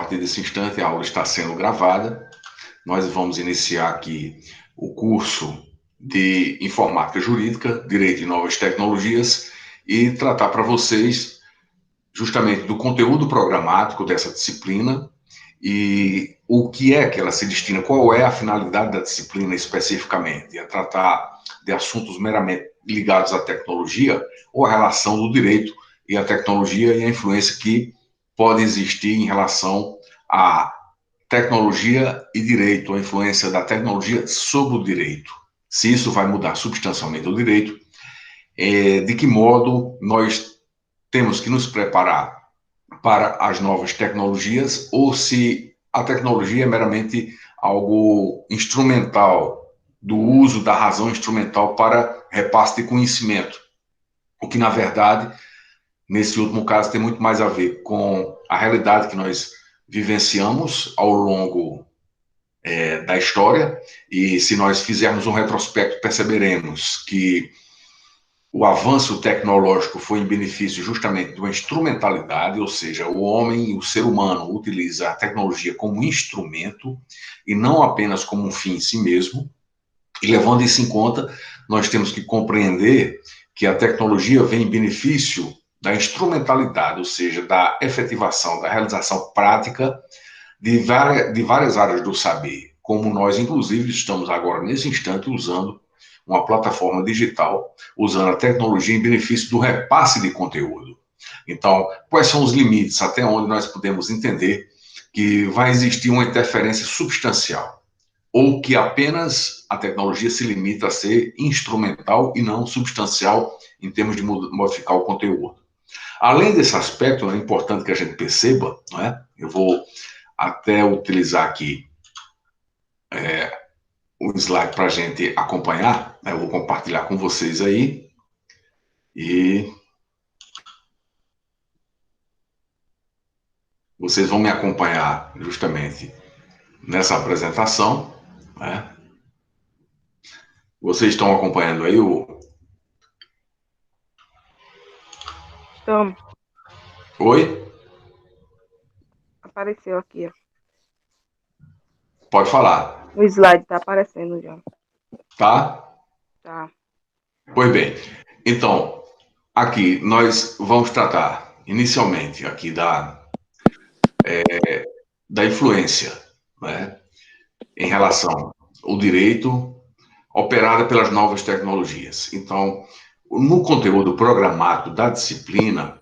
partir desse instante, a aula está sendo gravada. Nós vamos iniciar aqui o curso de Informática Jurídica, Direito e Novas Tecnologias, e tratar para vocês justamente do conteúdo programático dessa disciplina e o que é que ela se destina, qual é a finalidade da disciplina especificamente, é tratar de assuntos meramente ligados à tecnologia ou à relação do direito e à tecnologia e a influência que pode existir em relação à tecnologia e direito, a influência da tecnologia sobre o direito. Se isso vai mudar substancialmente o direito, de que modo nós temos que nos preparar para as novas tecnologias ou se a tecnologia é meramente algo instrumental, do uso da razão instrumental para repasse de conhecimento, o que, na verdade, nesse último caso, tem muito mais a ver com a realidade que nós vivenciamos ao longo da história, e se nós fizermos um retrospecto, perceberemos que o avanço tecnológico foi em benefício justamente de uma instrumentalidade, ou seja, o homem, o ser humano, utiliza a tecnologia como instrumento e não apenas como um fim em si mesmo. E levando isso em conta, nós temos que compreender que a tecnologia vem em benefício da instrumentalidade, ou seja, da efetivação, da realização prática de várias áreas do saber, como nós, inclusive, estamos agora, nesse instante, usando uma plataforma digital, usando a tecnologia em benefício do repasse de conteúdo. Então, quais são os limites até onde nós podemos entender que vai existir uma interferência substancial, ou que apenas a tecnologia se limita a ser instrumental e não substancial em termos de modificar o conteúdo. Além desse aspecto, é importante que a gente perceba, né? Eu vou até utilizar aqui um slide para a gente acompanhar, né? Eu vou compartilhar com vocês aí, e vocês vão me acompanhar justamente nessa apresentação, né? Vocês estão acompanhando aí o... Estamos. Oi? Apareceu aqui, ó. Pode falar, O slide tá aparecendo já. tá? Tá. Pois bem, então, aqui nós vamos tratar inicialmente aqui da influência, né, em relação ao direito operada pelas novas tecnologias. Então, no conteúdo programático da disciplina,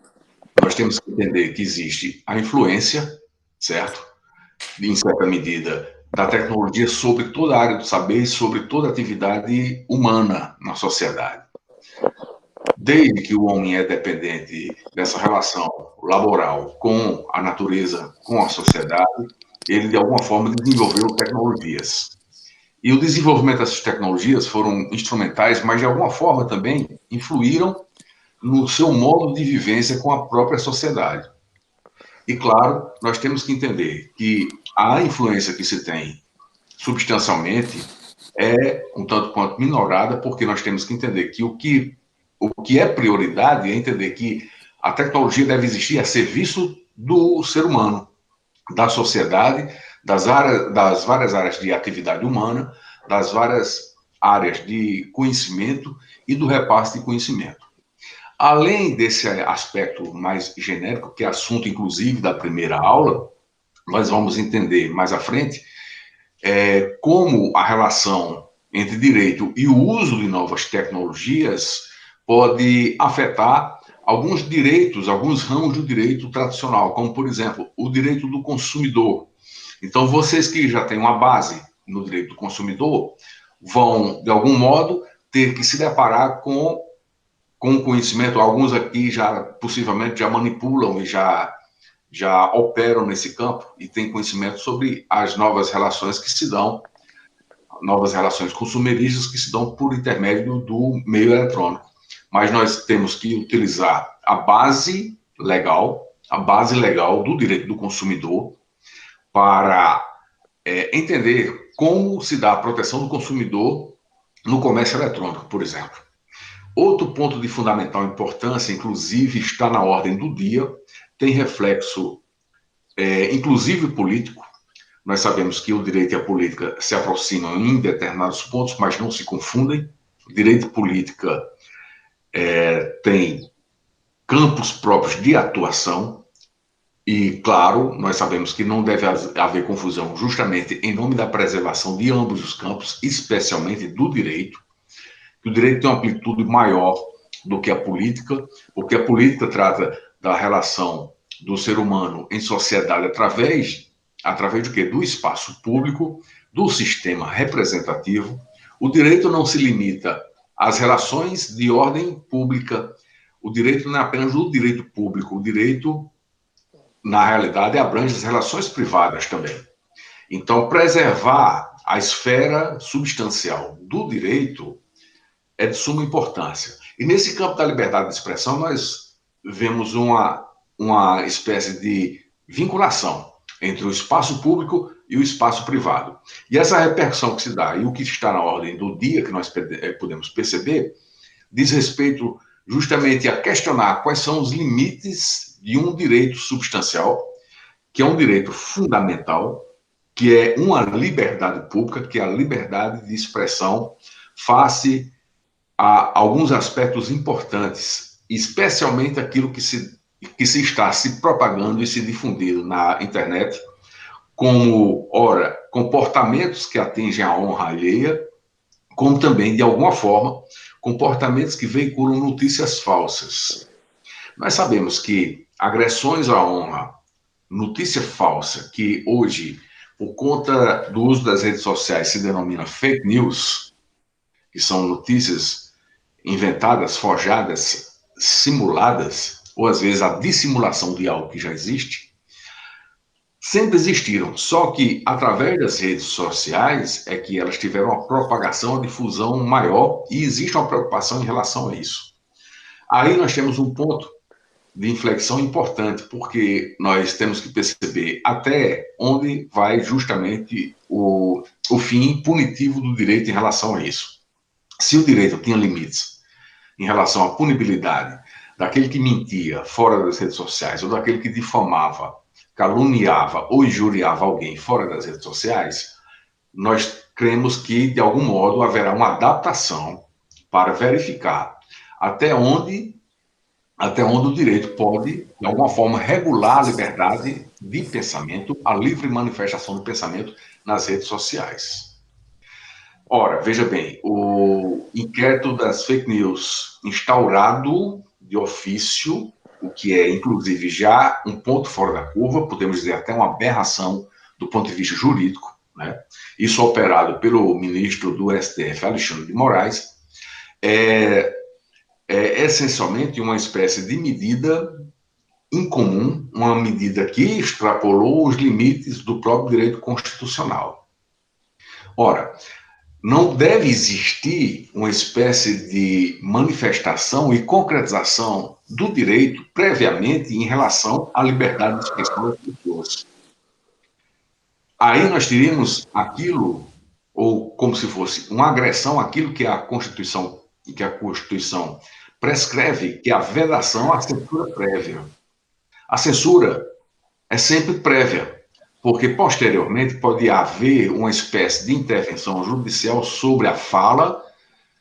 nós temos que entender que existe a influência, certo? Em certa medida, da tecnologia sobre toda a área do saber e sobre toda a atividade humana na sociedade. Desde que o homem é dependente dessa relação laboral com a natureza, com a sociedade, ele, de alguma forma, desenvolveu tecnologias. E o desenvolvimento dessas tecnologias foram instrumentais, mas, de alguma forma, também influíram no seu modo de vivência com a própria sociedade. E, claro, nós temos que entender que a influência que se tem substancialmente é um tanto quanto minorada, porque nós temos que entender que o que é prioridade é entender que a tecnologia deve existir a serviço do ser humano, da sociedade, das várias áreas de atividade humana, das várias áreas de conhecimento e do repasse de conhecimento. Além desse aspecto mais genérico, que é assunto, inclusive, da primeira aula, nós vamos entender mais à frente como a relação entre direito e o uso de novas tecnologias pode afetar alguns direitos, alguns ramos do direito tradicional, como, por exemplo, o direito do consumidor. Então, vocês que já têm uma base no direito do consumidor vão, de algum modo, ter que se deparar com conhecimento. Alguns aqui já, possivelmente, já manipulam e já operam nesse campo e têm conhecimento sobre as novas relações que se dão, novas relações consumeristas que se dão por intermédio do meio eletrônico. Mas nós temos que utilizar a base legal do direito do consumidor para entender como se dá a proteção do consumidor no comércio eletrônico, por exemplo. Outro ponto de fundamental importância, inclusive está na ordem do dia, tem reflexo inclusive político. Nós sabemos que o direito e a política se aproximam em determinados pontos, mas não se confundem. O direito e política tem campos próprios de atuação e, claro, nós sabemos que não deve haver confusão justamente em nome da preservação de ambos os campos, especialmente do direito, que o direito tem uma amplitude maior do que a política, porque a política trata da relação do ser humano em sociedade através do quê? Do espaço público, do sistema representativo. O direito não se limita às relações de ordem pública. O direito não é apenas o direito público, o direito, na realidade, abrange as relações privadas também. Então, preservar a esfera substancial do direito é de suma importância. E nesse campo da liberdade de expressão, nós vemos uma espécie de vinculação entre o espaço público e o espaço privado. E essa repercussão que se dá, e o que está na ordem do dia, que nós podemos perceber, diz respeito justamente a questionar quais são os limites de um direito substancial, que é um direito fundamental, que é uma liberdade pública, que é a liberdade de expressão face a alguns aspectos importantes, especialmente aquilo que se está se propagando e se difundindo na internet, como, ora, comportamentos que atingem a honra alheia, como também, de alguma forma, comportamentos que veiculam notícias falsas. Nós sabemos que agressões à honra, notícia falsa, que hoje, por conta do uso das redes sociais, se denomina fake news, que são notícias inventadas, forjadas, simuladas, ou às vezes a dissimulação de algo que já existe, sempre existiram, só que através das redes sociais é que elas tiveram uma propagação, uma difusão maior e existe uma preocupação em relação a isso. Aí nós temos um ponto de inflexão importante, porque nós temos que perceber até onde vai justamente o fim punitivo do direito em relação a isso. Se o direito tinha limites em relação à punibilidade daquele que mentia fora das redes sociais, ou daquele que difamava, caluniava ou injuriava alguém fora das redes sociais, nós cremos que, de algum modo, haverá uma adaptação para verificar até onde o direito pode, de alguma forma, regular a liberdade de pensamento, a livre manifestação do pensamento nas redes sociais. Ora, veja bem, o inquérito das fake news instaurado de ofício, o que é, inclusive, já um ponto fora da curva, podemos dizer até uma aberração do ponto de vista jurídico, né? Isso operado pelo ministro do STF, Alexandre de Moraes, é essencialmente uma espécie de medida incomum, uma medida que extrapolou os limites do próprio direito constitucional. Ora, não deve existir uma espécie de manifestação e concretização do direito previamente em relação à liberdade de expressão das pessoas. Aí nós teríamos aquilo, ou como se fosse uma agressão àquilo que a Constituição prescreve, que é a vedação à censura prévia. A censura é sempre prévia, porque posteriormente pode haver uma espécie de intervenção judicial sobre a fala,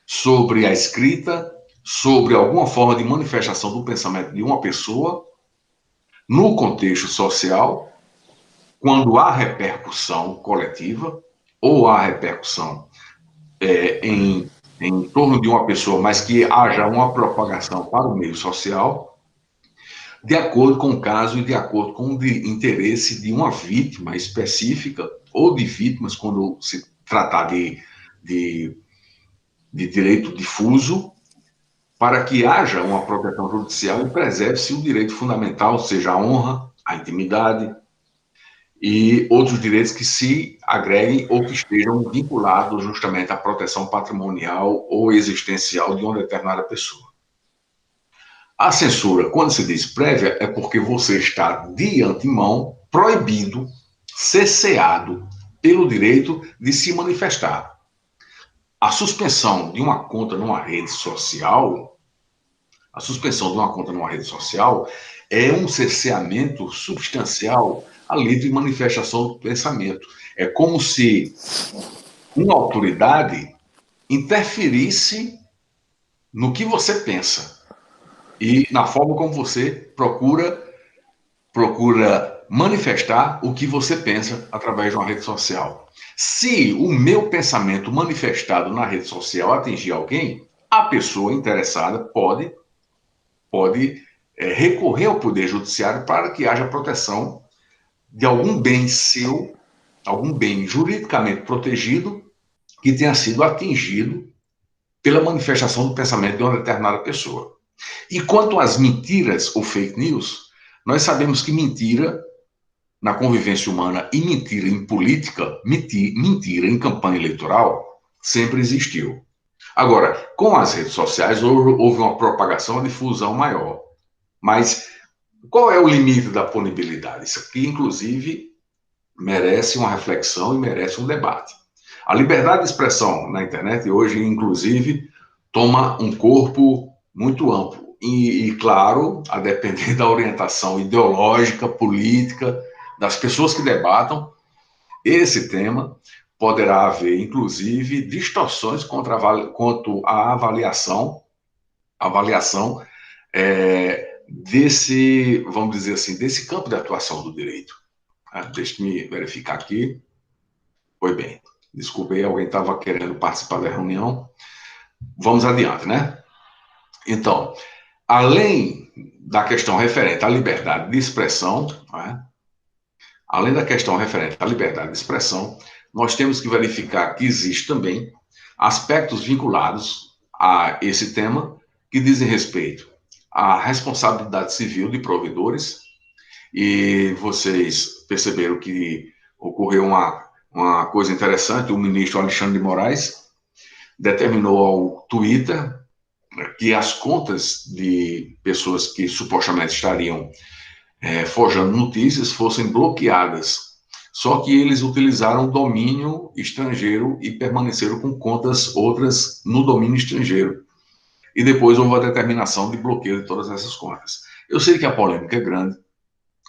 sobre a escrita, sobre alguma forma de manifestação do pensamento de uma pessoa, no contexto social, quando há repercussão coletiva, ou há repercussão em torno de uma pessoa, mas que haja uma propagação para o meio social, de acordo com o caso e de acordo com o interesse de uma vítima específica, ou de vítimas, quando se tratar de direito difuso, para que haja uma proteção judicial e preserve-se o direito fundamental, seja a honra, a intimidade e outros direitos que se agreguem ou que estejam vinculados justamente à proteção patrimonial ou existencial de uma determinada pessoa. A censura, quando se diz prévia, é porque você está de antemão proibido, cesseado pelo direito de se manifestar. A suspensão de uma conta numa rede social, é um cerceamento substancial a livre manifestação do pensamento. É como se uma autoridade interferisse no que você pensa e na forma como você procura manifestar o que você pensa através de uma rede social. Se o meu pensamento manifestado na rede social atingir alguém, a pessoa interessada pode recorrer ao Poder Judiciário para que haja proteção de algum bem seu, algum bem juridicamente protegido que tenha sido atingido pela manifestação do pensamento de uma determinada pessoa. E quanto às mentiras ou fake news, nós sabemos que mentira na convivência humana e mentira em política, mentira em campanha eleitoral, sempre existiu. Agora, com as redes sociais, houve uma propagação, uma difusão maior. Mas qual é o limite da punibilidade? Isso aqui, inclusive, merece uma reflexão e merece um debate. A liberdade de expressão na internet hoje, inclusive, toma um corpo muito amplo. Claro, a depender da orientação ideológica, política, das pessoas que debatam esse tema, poderá haver, inclusive, distorções quanto à avaliação desse, vamos dizer assim, desse campo de atuação do direito. Deixe-me verificar aqui. Foi bem. Desculpe aí, alguém estava querendo participar da reunião. Vamos adiante, né? Então, além da questão referente à liberdade de expressão, né? Além da questão referente à liberdade de expressão, nós temos que verificar que existe também aspectos vinculados a esse tema que dizem respeito à responsabilidade civil de provedores. E vocês perceberam que ocorreu uma coisa interessante: o ministro Alexandre de Moraes determinou ao Twitter que as contas de pessoas que supostamente estariam forjando notícias fossem bloqueadas. Só que eles utilizaram domínio estrangeiro e permaneceram com contas outras no domínio estrangeiro. E depois houve a determinação de bloqueio de todas essas contas. Eu sei que a polêmica é grande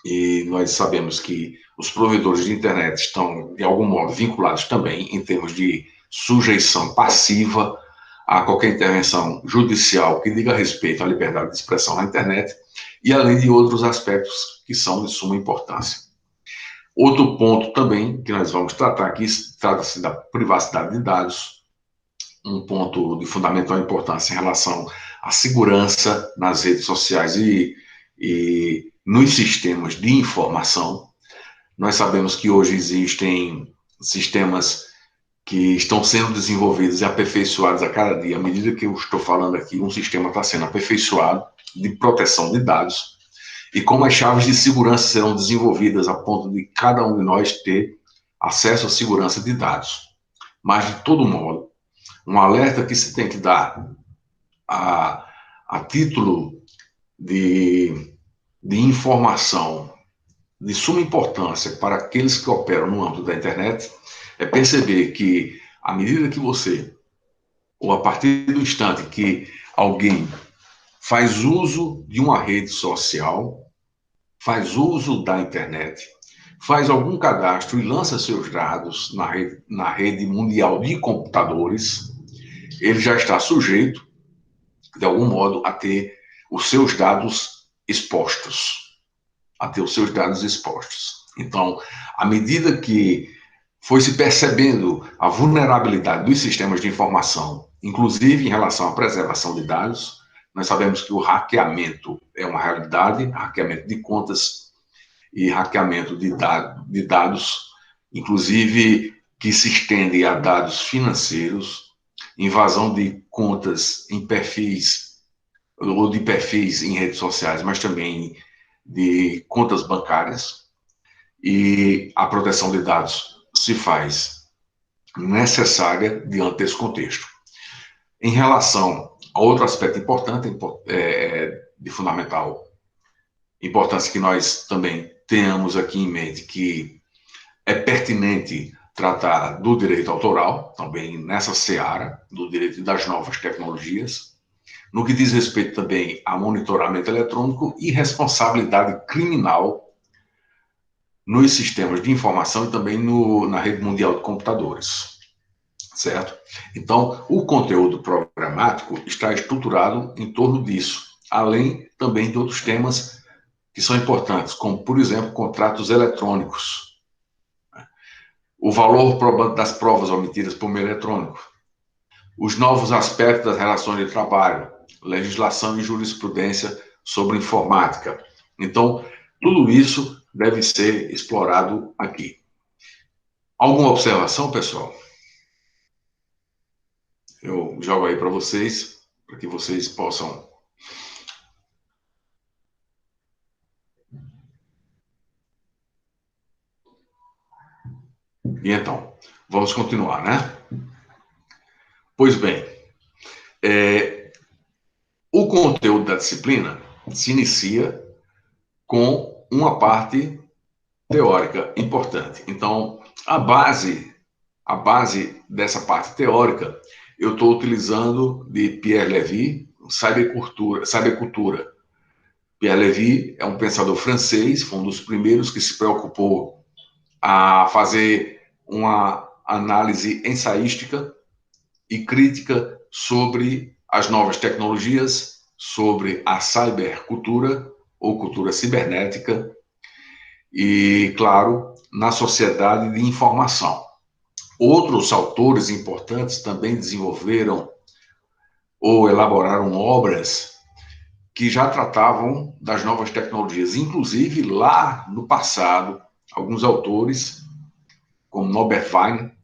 e nós sabemos que os provedores de internet estão, de algum modo, vinculados também em termos de sujeição passiva a qualquer intervenção judicial que diga respeito à liberdade de expressão na internet, e além de outros aspectos que são de suma importância. Outro ponto também que nós vamos tratar aqui, trata-se da privacidade de dados, um ponto de fundamental importância em relação à segurança nas redes sociais e nos sistemas de informação. Nós sabemos que hoje existem sistemas que estão sendo desenvolvidos e aperfeiçoados a cada dia. À medida que eu estou falando aqui, um sistema está sendo aperfeiçoado de proteção de dados e como as chaves de segurança serão desenvolvidas a ponto de cada um de nós ter acesso à segurança de dados. Mas, de todo modo, um alerta que se tem que dar a título de informação de suma importância para aqueles que operam no âmbito da internet é perceber que, à medida que você, ou a partir do instante que alguém faz uso de uma rede social, faz uso da internet, faz algum cadastro e lança seus dados na rede mundial de computadores, ele já está sujeito, de algum modo, a ter os seus dados expostos. Então, à medida que foi se percebendo a vulnerabilidade dos sistemas de informação, inclusive em relação à preservação de dados, nós sabemos que o hackeamento é uma realidade, hackeamento de contas e hackeamento de dados, inclusive que se estende a dados financeiros, invasão de contas em perfis, ou de perfis em redes sociais, mas também de contas bancárias, e a proteção de dados se faz necessária diante desse contexto. Em relação a outro aspecto importante, de fundamental importância que nós também tenhamos aqui em mente, que é pertinente tratar do direito autoral, também nessa seara, do direito das novas tecnologias, no que diz respeito também a monitoramento eletrônico e responsabilidade criminal nos sistemas de informação e também na rede mundial de computadores, certo? Então, o conteúdo programático está estruturado em torno disso, além também de outros temas que são importantes, como, por exemplo, contratos eletrônicos, o valor probante das provas obtidas por meio eletrônico, os novos aspectos das relações de trabalho, legislação e jurisprudência sobre informática. Então, tudo isso deve ser explorado aqui. Alguma observação, pessoal? Eu jogo aí para vocês, para que vocês possam... E então, vamos continuar, né? Pois bem, o conteúdo da disciplina se inicia com uma parte teórica importante. Então, a base dessa parte teórica, eu estou utilizando de Pierre Levy, Cybercultura. Pierre Levy é um pensador francês, foi um dos primeiros que se preocupou a fazer uma análise ensaística e crítica sobre as novas tecnologias, sobre a cybercultura ou cultura cibernética e, claro, na sociedade de informação. Outros autores importantes também desenvolveram ou elaboraram obras que já tratavam das novas tecnologias. Inclusive, lá no passado, alguns autores, como Norbert Wiener,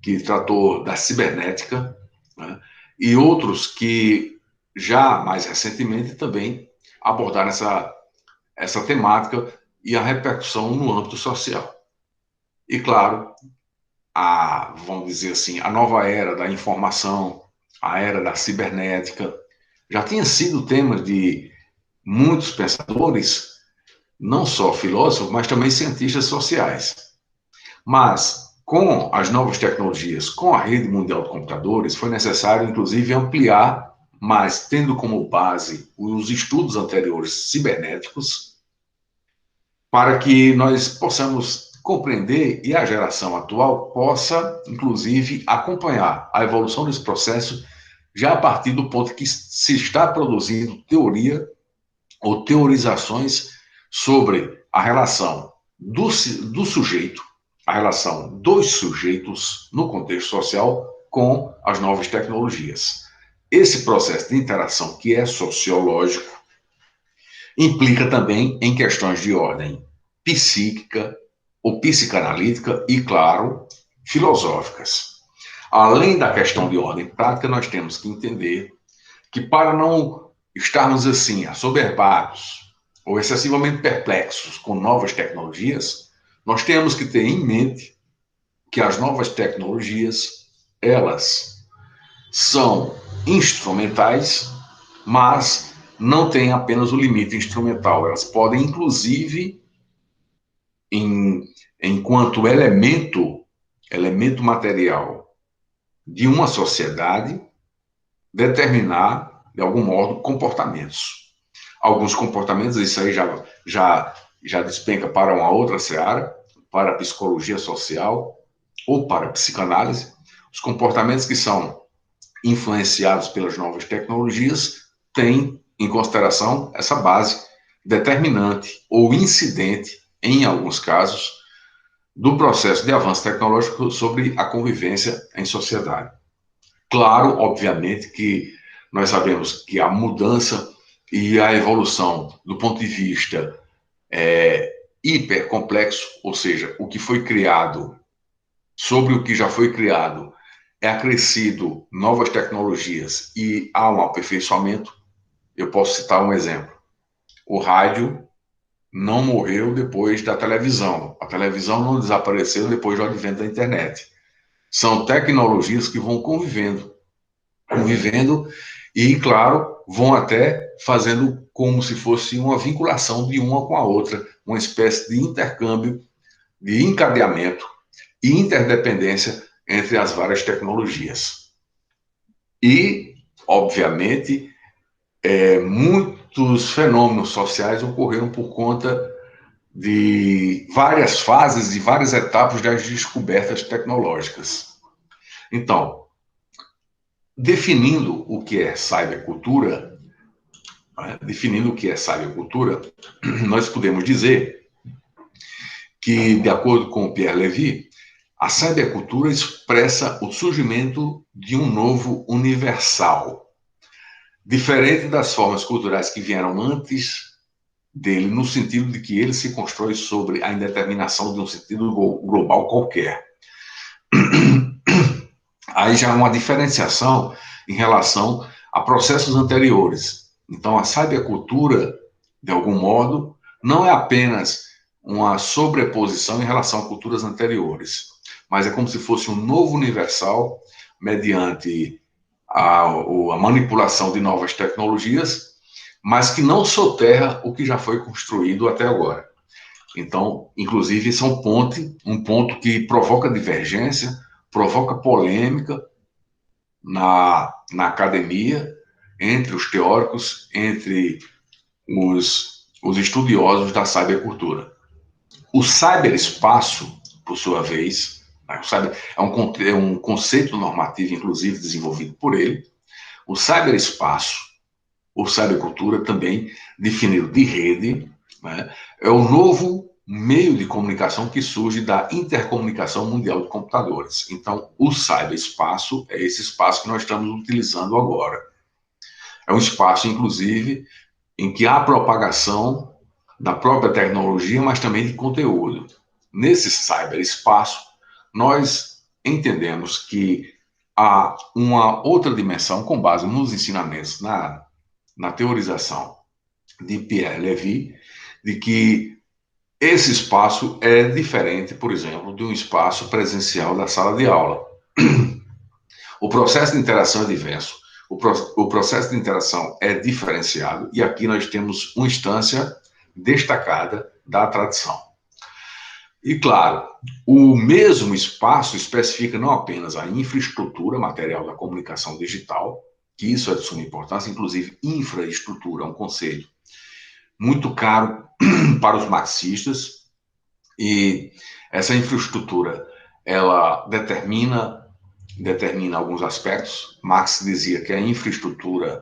que tratou da cibernética, né, e outros que já mais recentemente também abordaram essa temática e a repercussão no âmbito social. E, claro, vamos dizer assim, a nova era da informação, a era da cibernética, já tinha sido tema de muitos pensadores, não só filósofos, mas também cientistas sociais. Mas, com as novas tecnologias, com a rede mundial de computadores, foi necessário, inclusive, ampliar, mas tendo como base os estudos anteriores cibernéticos, para que nós possamos compreender e a geração atual possa, inclusive, acompanhar a evolução desse processo já a partir do ponto que se está produzindo teoria ou teorizações sobre a relação do sujeito, a relação dos sujeitos no contexto social com as novas tecnologias. Esse processo de interação, que é sociológico, implica também em questões de ordem psíquica ou psicanalítica e, claro, filosóficas. Além da questão de ordem prática, nós temos que entender que, para não estarmos assim assoberbados ou excessivamente perplexos com novas tecnologias, nós temos que ter em mente que as novas tecnologias, elas são instrumentais, mas não têm apenas o limite instrumental. Elas podem, inclusive, enquanto elemento material de uma sociedade, determinar, de algum modo, comportamentos. Alguns comportamentos, isso aí já despenca para uma outra seara, para a psicologia social ou para a psicanálise. Os comportamentos que são influenciados pelas novas tecnologias têm em consideração essa base determinante ou incidente, em alguns casos, do processo de avanço tecnológico sobre a convivência em sociedade. Claro, obviamente, que nós sabemos que a mudança e a evolução do ponto de vista hipercomplexo, ou seja, o que foi criado sobre o que já foi criado, é acrescido novas tecnologias e há um aperfeiçoamento. Eu posso citar um exemplo. O rádio não morreu depois da televisão. A televisão não desapareceu depois do advento da internet. São tecnologias que vão convivendo e, claro, vão até fazendo como se fosse uma vinculação de uma com a outra, uma espécie de intercâmbio, de encadeamento e interdependência entre as várias tecnologias. E, obviamente, muitos fenômenos sociais ocorreram por conta de várias fases e várias etapas das descobertas tecnológicas. Então, definindo o que é cybercultura, nós podemos dizer que, de acordo com Pierre Levy, a cybercultura expressa o surgimento de um novo universal, diferente das formas culturais que vieram antes dele, no sentido de que ele se constrói sobre a indeterminação de um sentido global qualquer. Aí já há uma diferenciação em relação a processos anteriores. Então, a cybercultura, de algum modo, não é apenas uma sobreposição em relação a culturas anteriores, mas é como se fosse um novo universal mediante a manipulação de novas tecnologias, mas que não soterra o que já foi construído até agora. Então, inclusive, isso é um ponto que provoca divergência, provoca polêmica na academia, entre os teóricos, entre os estudiosos da cybercultura. O cyberespaço, por sua vez, é um conceito normativo, inclusive, desenvolvido por ele. O cyberespaço, ou cybercultura, também definido de rede, né, é o novo meio de comunicação que surge da intercomunicação mundial de computadores. Então, o cyberespaço é esse espaço que nós estamos utilizando agora. É um espaço, inclusive, em que há propagação da própria tecnologia, mas também de conteúdo. Nesse cyberespaço, nós entendemos que há uma outra dimensão, com base nos ensinamentos, na teorização de Pierre Levy, de que esse espaço é diferente, por exemplo, de um espaço presencial da sala de aula. O processo de interação é diverso, o processo de interação é diferenciado, e aqui nós temos uma instância destacada da tradição. E, claro, o mesmo espaço especifica não apenas a infraestrutura material da comunicação digital, que isso é de suma importância, inclusive infraestrutura é um conceito muito caro para os marxistas, e essa infraestrutura, ela determina alguns aspectos. Marx dizia que a infraestrutura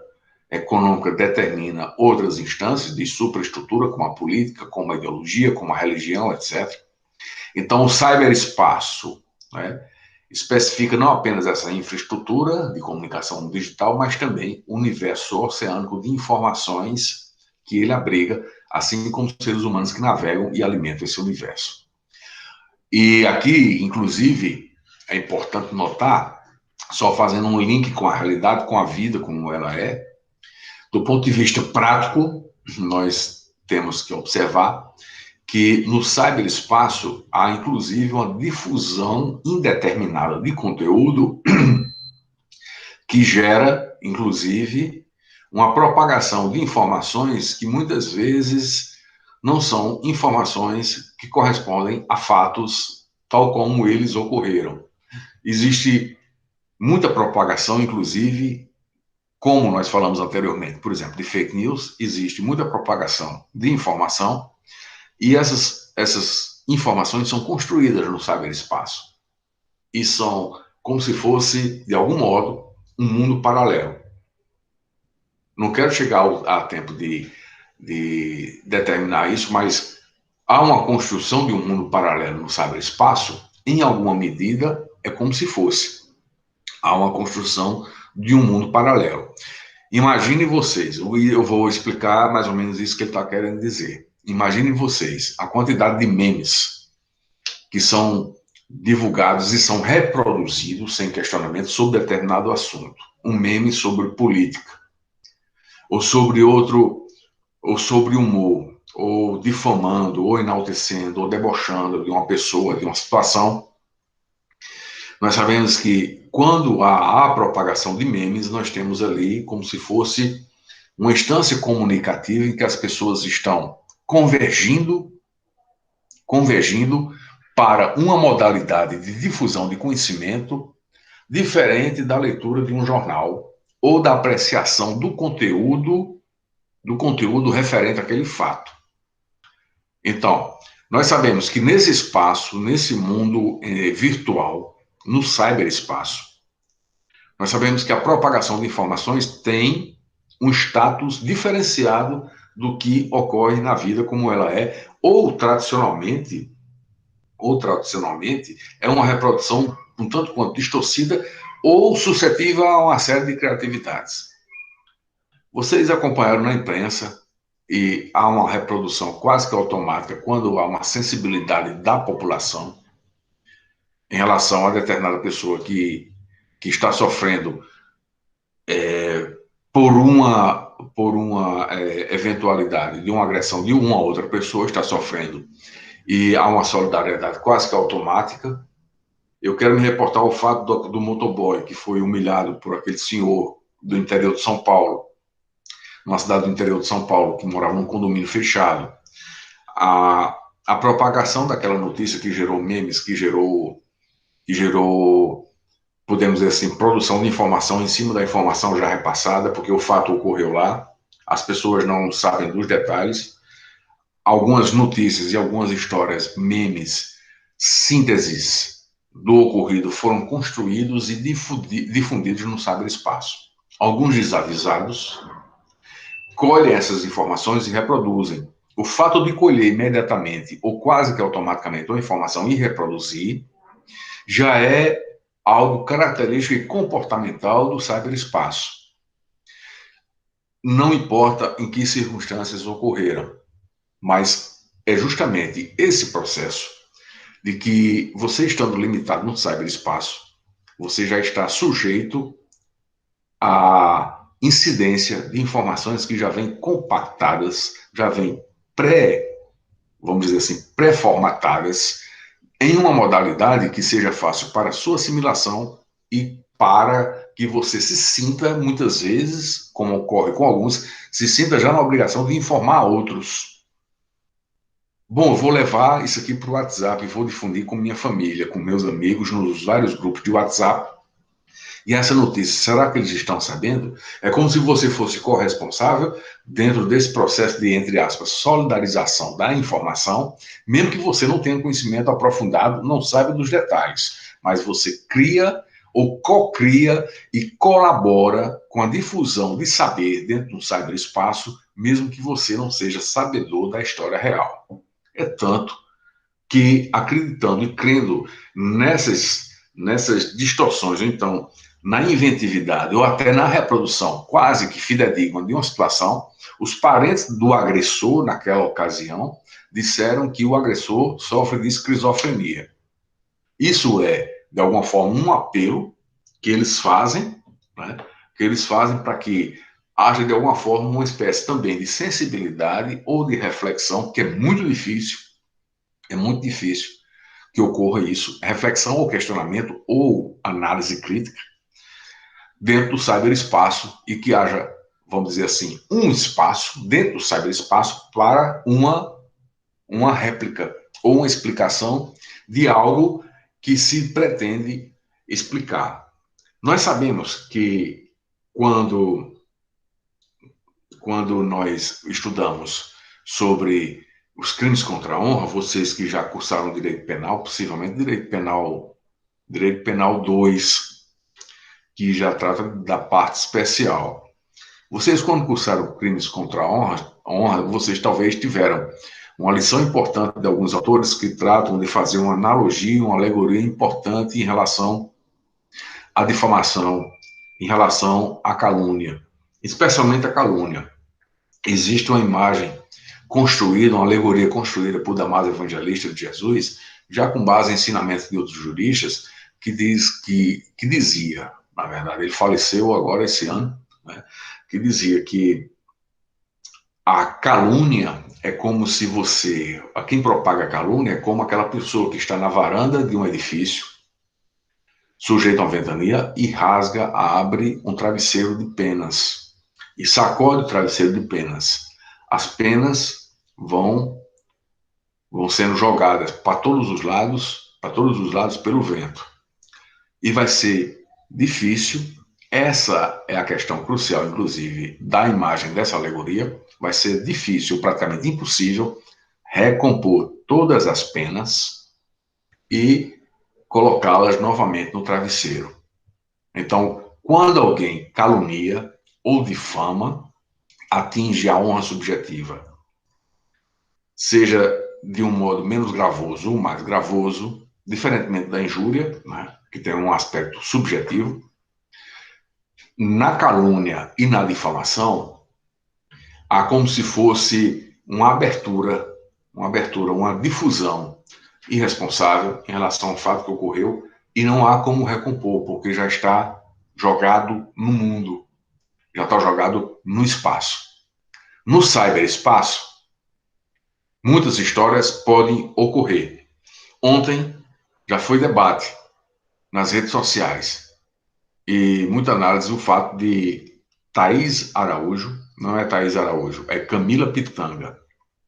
econômica determina outras instâncias de superestrutura, como a política, como a ideologia, como a religião, etc. Então, o cyberespaço, né, especifica não apenas essa infraestrutura de comunicação digital, mas também o universo oceânico de informações que ele abriga, assim como os seres humanos que navegam e alimentam esse universo. E aqui, inclusive, é importante notar, só fazendo um link com a realidade, com a vida como ela é, do ponto de vista prático, nós temos que observar que no cyberespaço há, inclusive, uma difusão indeterminada de conteúdo que gera, inclusive, uma propagação de informações que muitas vezes não são informações que correspondem a fatos tal como eles ocorreram. Existe muita propagação, inclusive, como nós falamos anteriormente, por exemplo, de fake news, existe muita propagação de informação, e essas informações são construídas no cyberespaço. E são como se fosse, de algum modo, um mundo paralelo. Não quero chegar a tempo de determinar isso, mas há uma construção de um mundo paralelo no cyberespaço, em alguma medida, é como se fosse. Há uma construção de um mundo paralelo. Imaginem vocês, eu vou explicar mais ou menos isso que ele está querendo dizer. Imaginem vocês a quantidade de memes que são divulgados e são reproduzidos sem questionamento sobre determinado assunto. Um meme sobre política, ou sobre outro, ou sobre humor, ou difamando, ou enaltecendo, ou debochando de uma pessoa, de uma situação. Nós sabemos que quando há a propagação de memes, nós temos ali como se fosse uma instância comunicativa em que as pessoas estão convergindo para uma modalidade de difusão de conhecimento diferente da leitura de um jornal ou da apreciação do conteúdo referente àquele fato. Então, nós sabemos que nesse espaço, nesse mundo virtual, no cyberespaço, nós sabemos que a propagação de informações tem um status diferenciado do que ocorre na vida como ela é, ou tradicionalmente é uma reprodução um tanto quanto distorcida ou suscetível a uma série de criatividades. Vocês acompanharam na imprensa e há uma reprodução quase que automática quando há uma sensibilidade da população em relação a determinada pessoa que está sofrendo por uma eventualidade de uma agressão de uma outra pessoa, está sofrendo, e há uma solidariedade quase que automática. Eu quero me reportar ao fato do motoboy que foi humilhado por aquele senhor do interior de São Paulo, numa cidade do interior de São Paulo, que morava num condomínio fechado. A propagação daquela notícia que gerou memes, que gerou, podemos dizer assim, produção de informação em cima da informação já repassada, porque o fato ocorreu lá, as pessoas não sabem dos detalhes. Algumas notícias e algumas histórias, memes, sínteses do ocorrido foram construídos e difundidos no cyberespaço. Alguns desavisados colhem essas informações e reproduzem. O fato de colher imediatamente, ou quase que automaticamente, uma informação e reproduzir, já é algo característico e comportamental do cyberespaço. Não importa em que circunstâncias ocorreram, mas é justamente esse processo de que você estando limitado no cyberespaço, você já está sujeito à incidência de informações que já vêm compactadas, já vêm vamos dizer assim, pré-formatadas em uma modalidade que seja fácil para a sua assimilação e para que você se sinta, muitas vezes, como ocorre com alguns, se sinta já na obrigação de informar outros. Bom, eu vou levar isso aqui para o WhatsApp e vou difundir com minha família, com meus amigos, nos vários grupos de WhatsApp. E essa notícia, será que eles estão sabendo? É como se você fosse corresponsável dentro desse processo de, entre aspas, solidarização da informação, mesmo que você não tenha conhecimento aprofundado, não saiba dos detalhes, mas você cria ou co-cria e colabora com a difusão de saber dentro do cyberespaço, mesmo que você não seja sabedor da história real. É tanto que, acreditando e crendo nessas distorções, ou então na inventividade ou até na reprodução quase que fidedigna de uma situação, os parentes do agressor, naquela ocasião, disseram que o agressor sofre de esquizofrenia. Isso é, de alguma forma, um apelo que eles fazem, né, para que haja, de alguma forma, uma espécie também de sensibilidade ou de reflexão, que é muito difícil que ocorra isso, reflexão ou questionamento ou análise crítica dentro do cyberespaço e que haja, vamos dizer assim, um espaço dentro do cyberespaço para uma réplica ou uma explicação de algo que se pretende explicar. Nós sabemos que quando nós estudamos sobre os crimes contra a honra, vocês que já cursaram direito penal, possivelmente direito penal 2, que já trata da parte especial. Vocês, quando cursaram crimes contra a honra, vocês talvez tiveram uma lição importante de alguns autores que tratam de fazer uma analogia, uma alegoria importante em relação à difamação, em relação à calúnia, especialmente a calúnia. Existe uma imagem construída, uma alegoria construída por Damásio Evangelista de Jesus, já com base em ensinamentos de outros juristas, que dizia, na verdade, ele faleceu agora esse ano, né, que dizia que a calúnia é como se quem propaga a calúnia é como aquela pessoa que está na varanda de um edifício, sujeito a uma ventania, e abre um travesseiro de penas, e sacode o travesseiro de penas. As penas vão sendo jogadas para todos os lados pelo vento. E vai ser difícil, essa é a questão crucial, inclusive, da imagem dessa alegoria, vai ser difícil, praticamente impossível, recompor todas as penas e colocá-las novamente no travesseiro. Então, quando alguém calunia ou difama, atinge a honra subjetiva, seja de um modo menos gravoso ou mais gravoso, diferentemente da injúria, né, que tem um aspecto subjetivo. Na calúnia e na difamação, há como se fosse uma abertura, uma difusão irresponsável em relação ao fato que ocorreu, e não há como recompor, porque já está jogado no mundo, já está jogado no espaço. No cyberespaço, muitas histórias podem ocorrer. Ontem já foi debate nas redes sociais e muita análise do fato de Thaís Araújo, não é Thaís Araújo, é Camila Pitanga,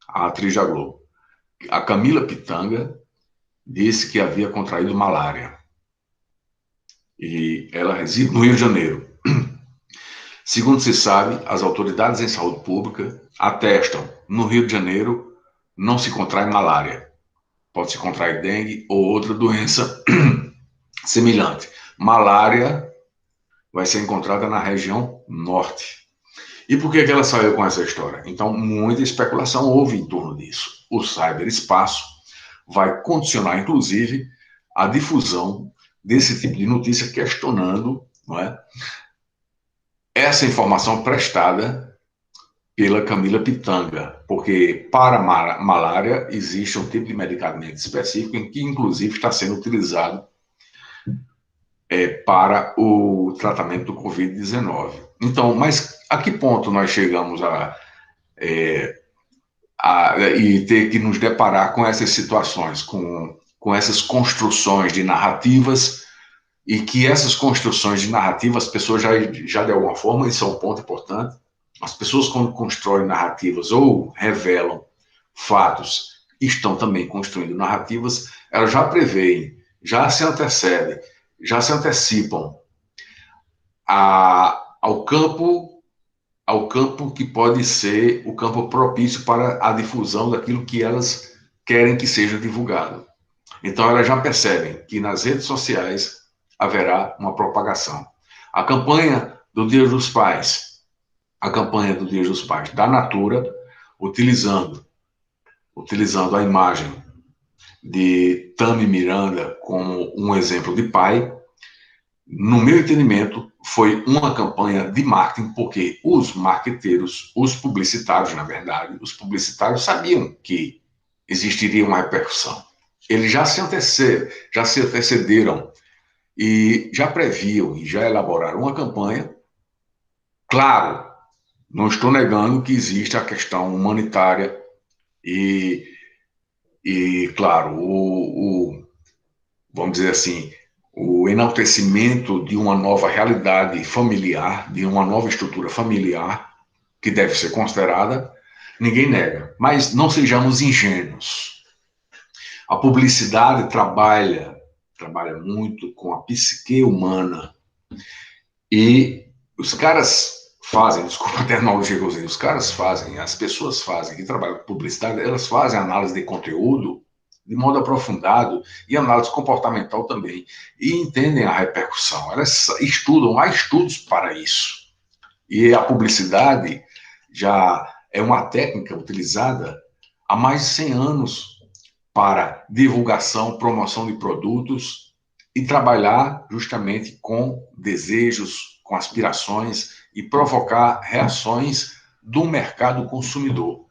a atriz da Globo. A Camila Pitanga disse que havia contraído malária. E ela reside no Rio de Janeiro. Segundo se sabe, as autoridades em saúde pública atestam, no Rio de Janeiro não se contrai malária. Pode se contrair dengue ou outra doença semelhante. Malária vai ser encontrada na região norte. E por que ela saiu com essa história? Então, muita especulação houve em torno disso. O cyberespaço vai condicionar, inclusive, a difusão desse tipo de notícia, questionando, não é, essa informação prestada pela Camila Pitanga, porque para malária existe um tipo de medicamento específico em que, inclusive, está sendo utilizado para o tratamento do Covid-19. Então, mas a que ponto nós chegamos e ter que nos deparar com essas situações, com essas construções de narrativas, e que essas construções de narrativas, as pessoas já de alguma forma, isso é um ponto importante, as pessoas quando constroem narrativas ou revelam fatos, estão também construindo narrativas, elas já preveem, já se antecedem, já se antecipam ao campo que pode ser o campo propício para a difusão daquilo que elas querem que seja divulgado. Então, elas já percebem que nas redes sociais haverá uma propagação. A campanha do Dia dos Pais, da Natura, utilizando a imagem de Tami Miranda como um exemplo de pai, no meu entendimento, foi uma campanha de marketing, porque os marqueteiros, os publicitários, na verdade, os publicitários sabiam que existiria uma repercussão. Eles já se antecederam e já previam e já elaboraram uma campanha. Claro, não estou negando que existe a questão humanitária e claro, vamos dizer assim, o enaltecimento de uma nova realidade familiar, de uma nova estrutura familiar, que deve ser considerada, ninguém nega. Mas não sejamos ingênuos. A publicidade trabalha muito com a psique humana. E os caras fazem, desculpa a terminologia que eu usei, os caras fazem, as pessoas fazem, que trabalham com publicidade, elas fazem análise de conteúdo de modo aprofundado e análise comportamental também, e entendem a repercussão. Elas estudam, há estudos para isso. E a publicidade já é uma técnica utilizada há mais de 100 anos para divulgação, promoção de produtos e trabalhar justamente com desejos, com aspirações e provocar reações do mercado consumidor.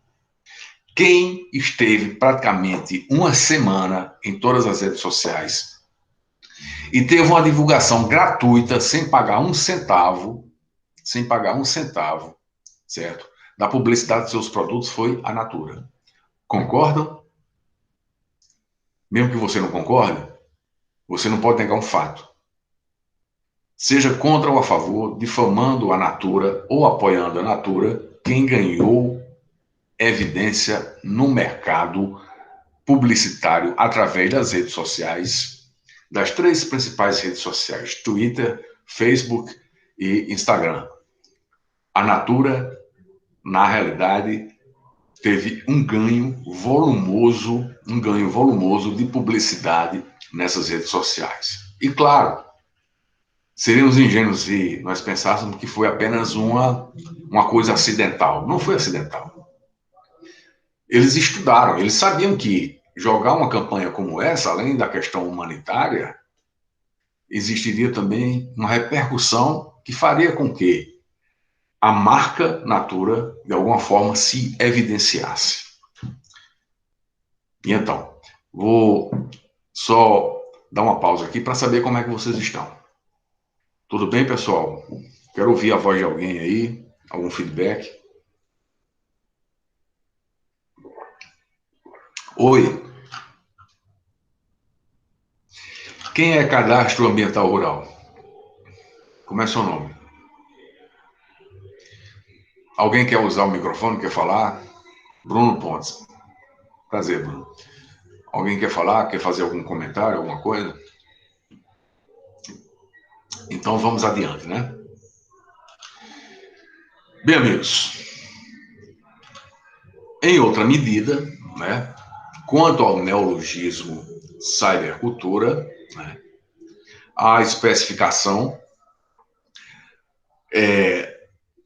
Quem esteve praticamente uma semana em todas as redes sociais e teve uma divulgação gratuita, sem pagar um centavo, certo? Da publicidade de seus produtos foi a Natura. Concordam? Mesmo que você não concorde, você não pode negar um fato. Seja contra ou a favor, difamando a Natura ou apoiando a Natura, quem ganhou evidência no mercado publicitário através das redes sociais, das 3 principais redes sociais, Twitter, Facebook e Instagram. A Natura, na realidade, teve um ganho volumoso de publicidade nessas redes sociais. E claro, seríamos ingênuos se nós pensássemos que foi apenas uma coisa acidental. Não foi acidental. Eles estudaram, eles sabiam que jogar uma campanha como essa, além da questão humanitária, existiria também uma repercussão que faria com que a marca Natura, de alguma forma, se evidenciasse. E então, vou só dar uma pausa aqui para saber como é que vocês estão. Tudo bem, pessoal? Quero ouvir a voz de alguém aí, algum feedback. Oi. Quem é Cadastro Ambiental Rural? Como é seu nome? Alguém quer usar o microfone, quer falar? Bruno Pontes. Prazer, Bruno. Alguém quer falar, quer fazer algum comentário, alguma coisa? Então vamos adiante, né? Bem, amigos, em outra medida, né, quanto ao neologismo cybercultura, né, a especificação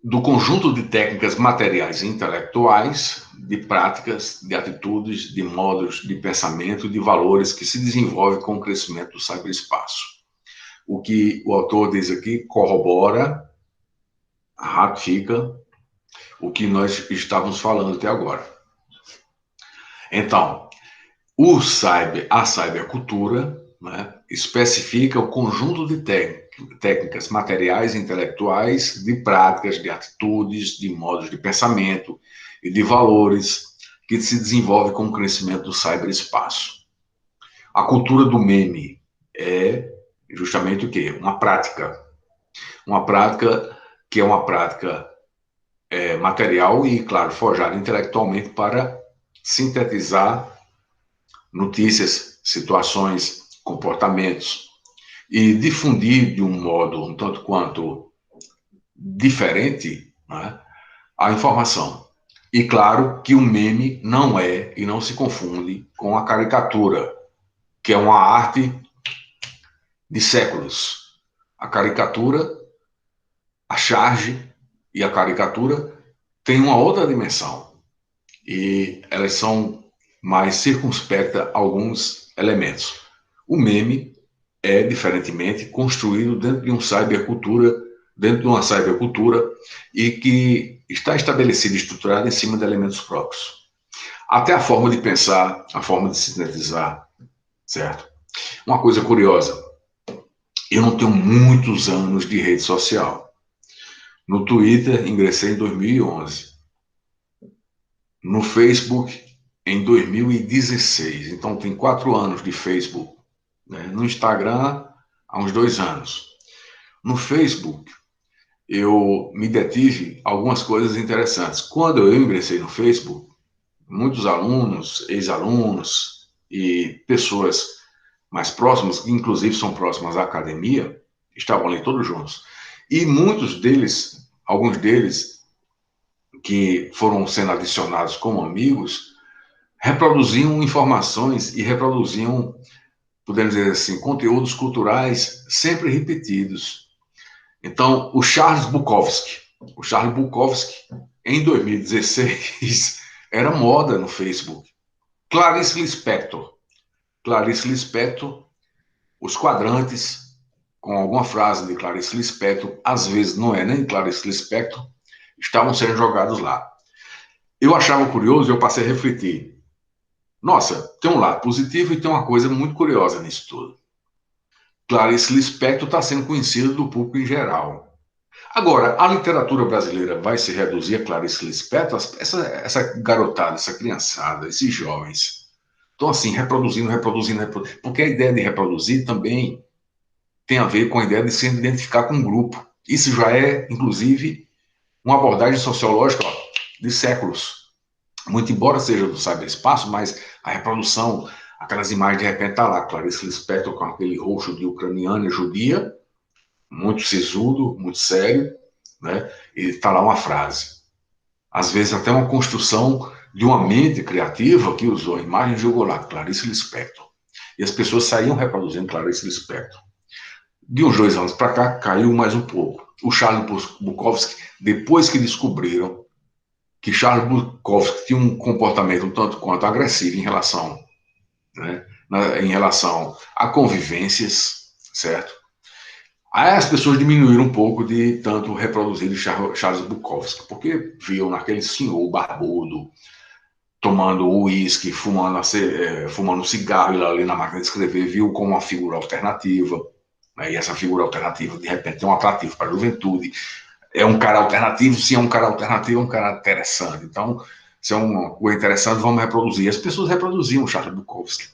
do conjunto de técnicas materiais e intelectuais, de práticas, de atitudes, de modos de pensamento, de valores que se desenvolve com o crescimento do cyberespaço. O que o autor diz aqui corrobora, ratifica o que nós estávamos falando até agora. Então, a cybercultura, né, especifica o conjunto de técnicas materiais e intelectuais, de práticas, de atitudes, de modos de pensamento e de valores que se desenvolve com o crescimento do cyberespaço. A cultura do meme é justamente o quê? Uma prática que é uma prática material e, claro, forjada intelectualmente para sintetizar notícias, situações, comportamentos e difundir de um modo um tanto quanto diferente, né, a informação. E claro que o meme não é e não se confunde com a caricatura, que é uma arte de séculos. A caricatura, a charge e a caricatura têm uma outra dimensão e elas são mais circunspectas a alguns elementos. O meme é, diferentemente, construído dentro de uma cybercultura e que está estabelecida e estruturada em cima de elementos próprios. Até a forma de pensar, a forma de sintetizar, certo? Uma coisa curiosa, eu não tenho muitos anos de rede social. No Twitter, ingressei em 2011. No Facebook, em 2016. Então, tem 4 anos de Facebook. Né? No Instagram, há uns 2 anos. No Facebook, eu me detive algumas coisas interessantes. Quando eu ingressei no Facebook, muitos alunos, ex-alunos e pessoas mais próximas, que inclusive são próximas à academia, estavam ali todos juntos. E muitos deles, alguns deles, que foram sendo adicionados como amigos, reproduziam informações e reproduziam, podemos dizer assim, conteúdos culturais sempre repetidos. Então, o Charles Bukowski, em 2016, era moda no Facebook. Clarice Lispector, os quadrantes, com alguma frase de Clarice Lispector, às vezes não é nem Clarice Lispector, estavam sendo jogados lá. Eu achava curioso e eu passei a refletir. Nossa, tem um lado positivo e tem uma coisa muito curiosa nisso tudo. Clarice Lispector está sendo conhecida do público em geral. Agora, a literatura brasileira vai se reduzir a Clarice Lispector? Essa garotada, essa criançada, esses jovens, estão assim, reproduzindo, porque a ideia de reproduzir também tem a ver com a ideia de se identificar com um grupo. Isso já é, inclusive, uma abordagem sociológica de séculos. Muito embora seja do cyberespaço, mas a reprodução, aquelas imagens, de repente, está lá, Clarice Lispector com aquele rosto de ucraniana judia, muito sisudo, muito sério, né? E está lá uma frase. Às vezes até uma construção de uma mente criativa que usou a imagem e jogou lá Clarice Lispector. E as pessoas saíam reproduzindo Clarice Lispector. De uns 2 anos para cá, caiu mais um pouco. O Charles Bukowski, depois que descobriram que Charles Bukowski tinha um comportamento um tanto quanto agressivo em relação, né, em relação a convivências, certo? Aí as pessoas diminuíram um pouco de tanto reproduzir Charles Bukowski, porque viam naquele senhor barbudo, tomando uísque, fumando cigarro ali na máquina de escrever, viu como uma figura alternativa, né? E essa figura alternativa, de repente, tem um atrativo para a juventude. É um cara alternativo, se é um cara alternativo, é um cara interessante. Então, se é uma coisa interessante, vamos reproduzir. As pessoas reproduziam Charles Bukowski.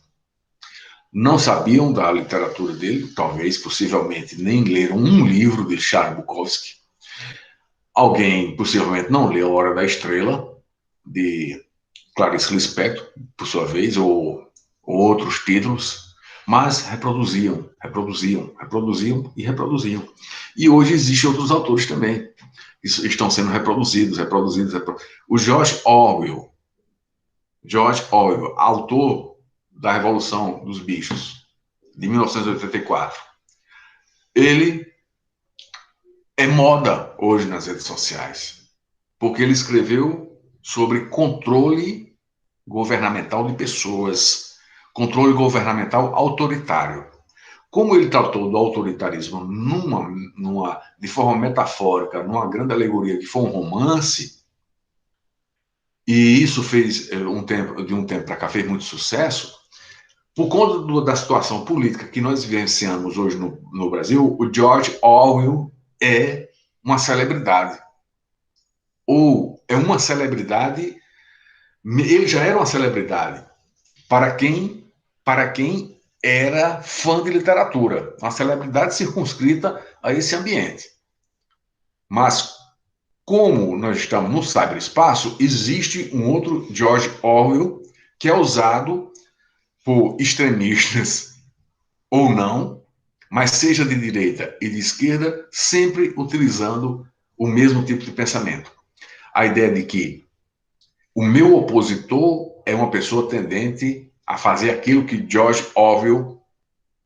Não sabiam da literatura dele, talvez, possivelmente, nem leram um livro de Charles Bukowski. Alguém, possivelmente, não leu A Hora da Estrela, de Clarice Lispector, por sua vez, ou outros títulos, mas reproduziam e reproduziam. E hoje existem outros autores também, que estão sendo reproduzidos. O George Orwell, autor da Revolução dos Bichos, de 1984, ele é moda hoje nas redes sociais, porque ele escreveu sobre controle governamental de pessoas, controle governamental autoritário. Como ele tratou do autoritarismo de forma metafórica, numa grande alegoria que foi um romance, e isso fez de um tempo para cá fez muito sucesso, por conta da situação política que nós vivenciamos hoje no Brasil, o George Orwell é uma celebridade. Ou é uma celebridade, ele já era uma celebridade para quem era fã de literatura, uma celebridade circunscrita a esse ambiente. Mas, como nós estamos no cyberespaço, existe um outro George Orwell que é usado por extremistas ou não, mas seja de direita e de esquerda, sempre utilizando o mesmo tipo de pensamento. A ideia de que o meu opositor é uma pessoa tendente a fazer aquilo que George Orwell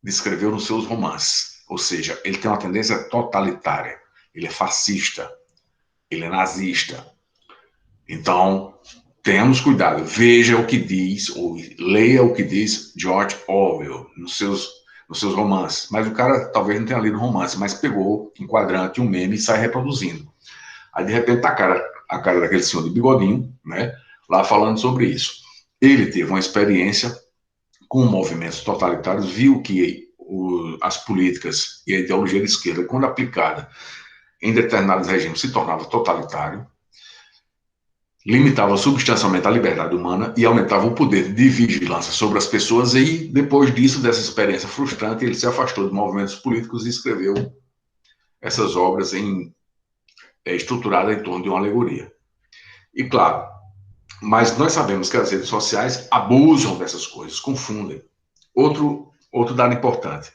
descreveu nos seus romances. Ou seja, ele tem uma tendência totalitária. Ele é fascista. Ele é nazista. Então, tenhamos cuidado. Veja o que diz, ou leia o que diz George Orwell nos seus romances. Mas o cara talvez não tenha lido romance, mas pegou um quadrante, um meme e sai reproduzindo. Aí, de repente, tá a cara daquele senhor de bigodinho, né, lá falando sobre isso. Ele teve uma experiência com movimentos totalitários, viu que as políticas e a ideologia de esquerda, quando aplicada em determinados regimes, se tornava totalitário, limitava substancialmente a liberdade humana e aumentava o poder de vigilância sobre as pessoas. E, depois disso, dessa experiência frustrante, ele se afastou de movimentos políticos e escreveu essas obras estruturadas em torno de uma alegoria. E, claro, mas nós sabemos que as redes sociais abusam dessas coisas, confundem. Outro dado importante.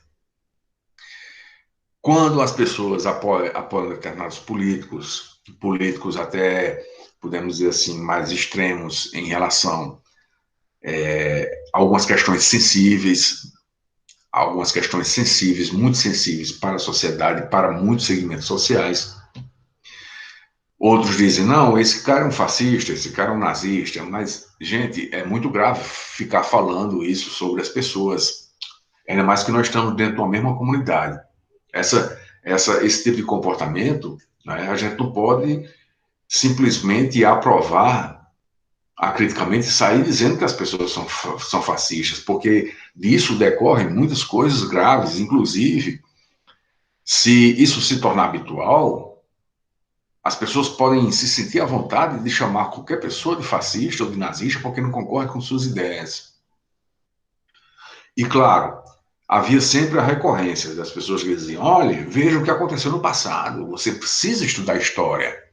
Quando as pessoas apoiam determinados políticos até, podemos dizer assim, mais extremos em relação a algumas questões sensíveis, muito sensíveis para a sociedade, para muitos segmentos sociais, outros dizem, não, esse cara é um fascista, esse cara é um nazista, mas, gente, é muito grave ficar falando isso sobre as pessoas, ainda mais que nós estamos dentro de uma mesma comunidade. Esse tipo de comportamento, né, a gente não pode simplesmente aprovar acriticamente e sair dizendo que as pessoas são fascistas, porque disso decorrem muitas coisas graves, inclusive, se isso se tornar habitual, as pessoas podem se sentir à vontade de chamar qualquer pessoa de fascista ou de nazista porque não concorre com suas ideias. E, claro, havia sempre a recorrência das pessoas que diziam, olha, veja o que aconteceu no passado, você precisa estudar história.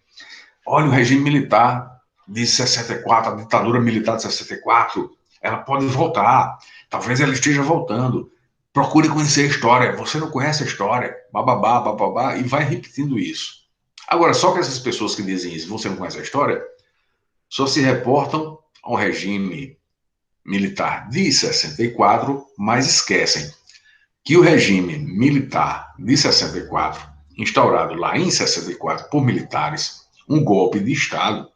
Olha o regime militar de 64, a ditadura militar de 64, ela pode voltar, talvez ela esteja voltando. Procure conhecer a história, você não conhece a história, bababá, bababá, e vai repetindo isso. Agora, só que essas pessoas que dizem isso, você não conhece a história, só se reportam ao regime militar de 64, mas esquecem que o regime militar de 64, instaurado lá em 64 por militares, um golpe de Estado,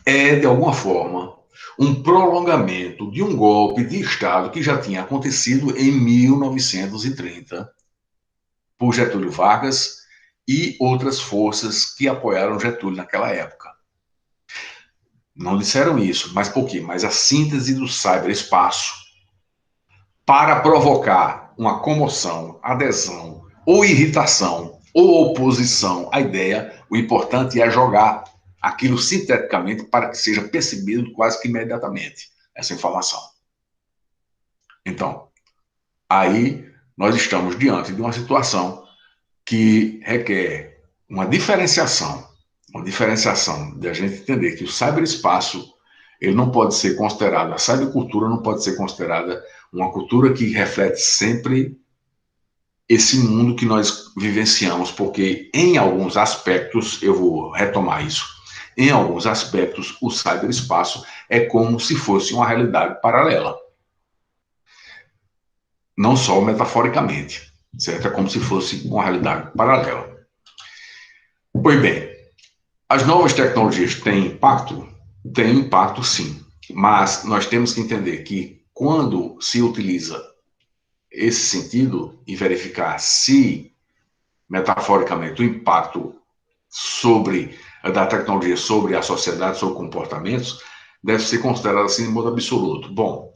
é, de alguma forma, um prolongamento de um golpe de Estado que já tinha acontecido em 1930 por Getúlio Vargas e outras forças que apoiaram Getúlio naquela época. Não disseram isso, mas por quê? Mas a síntese do cyberespaço para provocar uma comoção, adesão ou irritação ou oposição à ideia, o importante é jogar aquilo sinteticamente para que seja percebido quase que imediatamente essa informação. Então, aí nós estamos diante de uma situação que requer uma diferenciação de a gente entender que o cyberespaço ele não pode ser considerado, a cybercultura não pode ser considerada uma cultura que reflete sempre esse mundo que nós vivenciamos, porque em alguns aspectos, eu vou retomar isso, em alguns aspectos o cyberespaço é como se fosse uma realidade paralela. Não só metaforicamente, certo? É como se fosse uma realidade paralela. Pois bem, as novas tecnologias têm impacto? Têm impacto, sim. Mas nós temos que entender que quando se utiliza esse sentido e verificar se, metaforicamente, o impacto da tecnologia sobre a sociedade, sobre comportamentos, deve ser considerado assim de modo absoluto. Bom,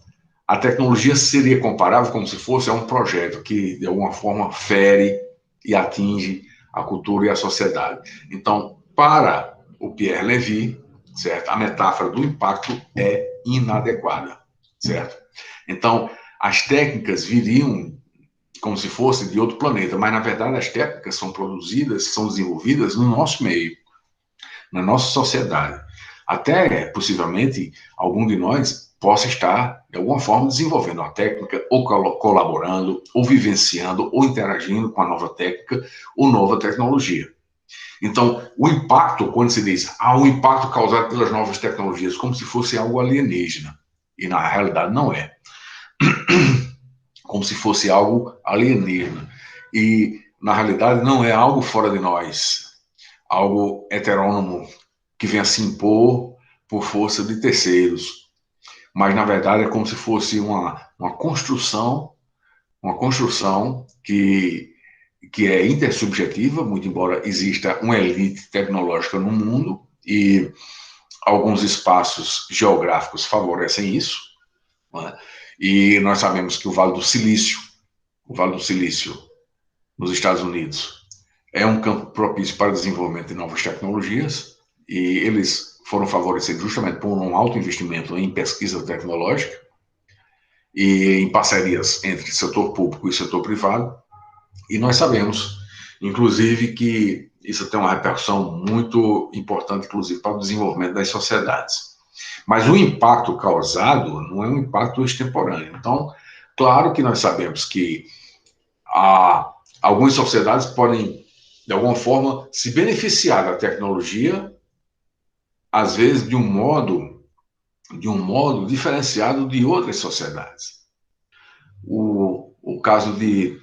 a tecnologia seria comparável como se fosse a um projeto que, de alguma forma, fere e atinge a cultura e a sociedade. Então, para o Pierre Levy, certo? A metáfora do impacto é inadequada, certo? Então, as técnicas viriam como se fosse de outro planeta, mas, na verdade, as técnicas são produzidas, são desenvolvidas no nosso meio, na nossa sociedade. Até, possivelmente, algum de nós possa estar, de alguma forma, desenvolvendo uma técnica, ou colaborando, ou vivenciando, ou interagindo com a nova técnica ou nova tecnologia. Então, o impacto, quando se diz, o impacto causado pelas novas tecnologias, como se fosse algo alienígena. E, na realidade, não é. Como se fosse algo alienígena. E, na realidade, não é algo fora de nós, algo heterônomo, que venha se impor por força de terceiros. Mas, na verdade, é como se fosse uma construção que é intersubjetiva, muito embora exista uma elite tecnológica no mundo, e alguns espaços geográficos favorecem isso, né? E nós sabemos que o Vale do Silício nos Estados Unidos, é um campo propício para o desenvolvimento de novas tecnologias, e eles foram favorecidos justamente por um alto investimento em pesquisa tecnológica e em parcerias entre setor público e setor privado. E nós sabemos, inclusive, que isso tem uma repercussão muito importante, inclusive, para o desenvolvimento das sociedades. Mas o impacto causado não é um impacto extemporâneo. Então, claro que nós sabemos que algumas sociedades podem, de alguma forma, se beneficiar da tecnologia, às vezes de um modo diferenciado de outras sociedades. O caso de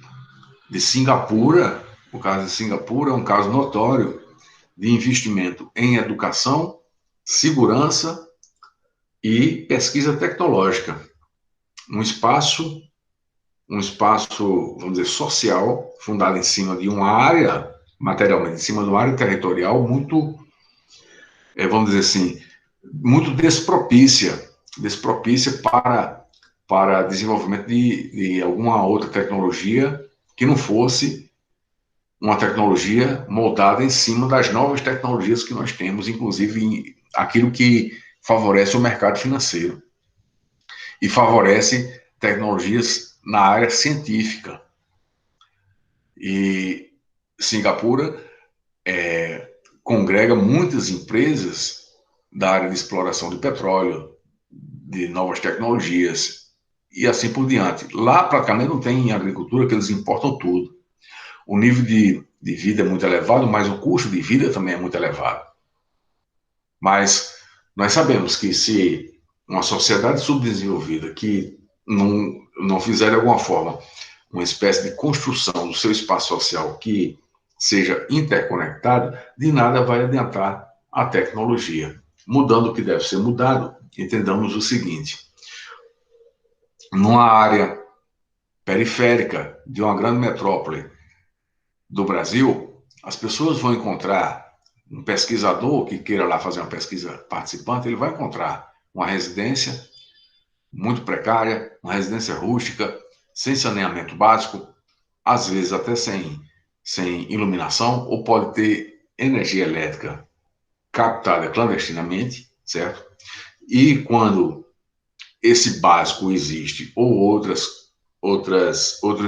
Singapura, o caso de Singapura é um caso notório de investimento em educação, segurança e pesquisa tecnológica. Um espaço, vamos dizer, social, fundado em cima de uma área, materialmente, em cima de uma área territorial muito, vamos dizer assim, muito despropícia para desenvolvimento de alguma outra tecnologia que não fosse uma tecnologia moldada em cima das novas tecnologias que nós temos, inclusive aquilo que favorece o mercado financeiro e favorece tecnologias na área científica. E Singapura congrega muitas empresas da área de exploração de petróleo, de novas tecnologias e assim por diante. Lá, praticamente, não tem agricultura, que eles importam tudo. O nível de vida é muito elevado, mas o custo de vida também é muito elevado. Mas Nós sabemos que se uma sociedade subdesenvolvida que não fizer de alguma forma uma espécie de construção do seu espaço social que seja interconectado, de nada vai adiantar a tecnologia. Mudando o que deve ser mudado, entendamos o seguinte: numa área periférica de uma grande metrópole do Brasil, as pessoas vão encontrar um pesquisador que queira lá fazer uma pesquisa participante, ele vai encontrar uma residência muito precária, uma residência rústica, sem saneamento básico, às vezes até sem iluminação, ou pode ter energia elétrica captada clandestinamente, certo? E quando esse básico existe ou outros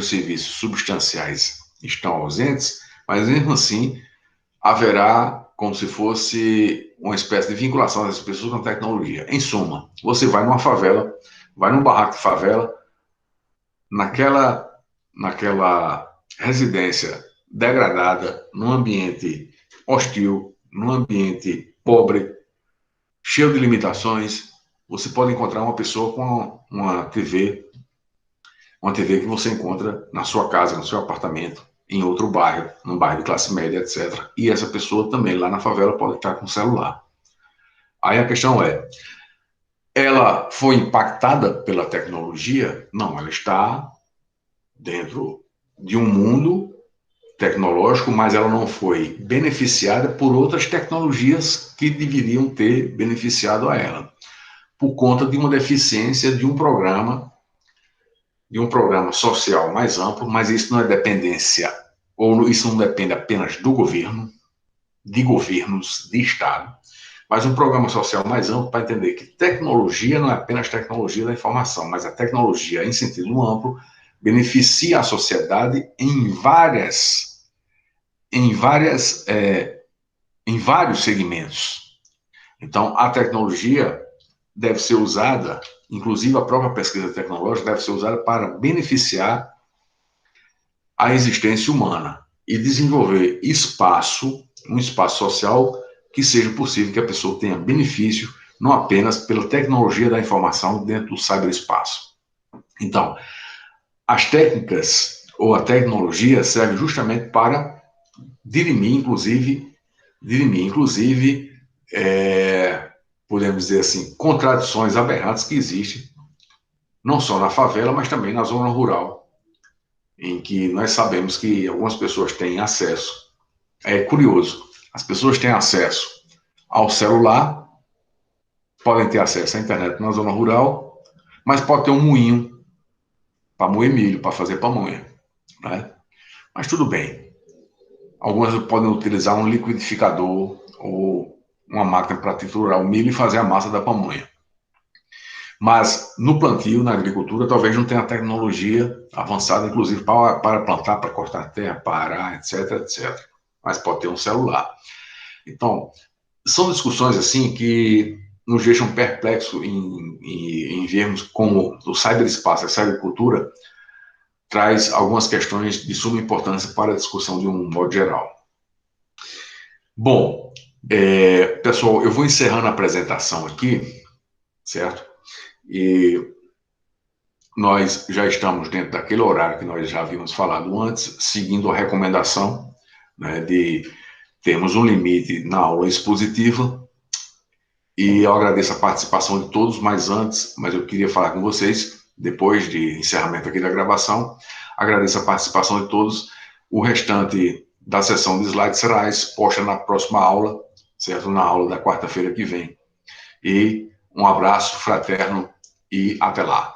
serviços substanciais estão ausentes, mas mesmo assim haverá como se fosse uma espécie de vinculação dessas pessoas com a tecnologia. Em suma, você vai numa favela, vai num barraco de favela, naquela residência degradada, num ambiente hostil, num ambiente pobre, cheio de limitações, você pode encontrar uma pessoa com uma TV que você encontra na sua casa, no seu apartamento, em outro bairro, num bairro de classe média, etc. E essa pessoa também lá na favela pode estar com celular. Aí a questão é, ela foi impactada pela tecnologia? Não, ela está dentro de um mundo tecnológico, mas ela não foi beneficiada por outras tecnologias que deveriam ter beneficiado a ela, por conta de uma deficiência de um programa social mais amplo, mas isso não é dependência, ou isso não depende apenas do governo, de governos, de Estado, mas um programa social mais amplo para entender que tecnologia não é apenas tecnologia da informação, mas a tecnologia, em sentido amplo, beneficia a sociedade em vários segmentos. Então, a tecnologia deve ser usada, inclusive a própria pesquisa tecnológica deve ser usada para beneficiar a existência humana e desenvolver um espaço social que seja possível que a pessoa tenha benefício, não apenas pela tecnologia da informação dentro do cyberespaço. Então, as técnicas ou a tecnologia serve justamente para dirimir, inclusive, podemos dizer assim, contradições aberrantes que existem, não só na favela, mas também na zona rural, em que nós sabemos que algumas pessoas têm acesso. É curioso, as pessoas têm acesso ao celular, podem ter acesso à internet na zona rural, mas pode ter um moinho para moer milho, para fazer pamonha, né? Mas tudo bem. Algumas podem utilizar um liquidificador ou uma máquina para triturar o milho e fazer a massa da pamonha. Mas no plantio, na agricultura, talvez não tenha tecnologia avançada, inclusive para plantar, para cortar a terra, para arar, etc, etc. Mas pode ter um celular. Então, são discussões assim que nos deixam perplexos em vermos como o cyberespaço, essa agricultura, traz algumas questões de suma importância para a discussão de um modo geral. Bom, pessoal, eu vou encerrando a apresentação aqui, certo? E nós já estamos dentro daquele horário que nós já havíamos falado antes, seguindo a recomendação, né, de termos um limite na aula expositiva. E eu agradeço a participação de todos, mas eu queria falar com vocês, depois de encerramento aqui da gravação, agradeço a participação de todos. O restante da sessão de slides será exposta na próxima aula, certo? Na aula da quarta-feira que vem. E um abraço fraterno e até lá.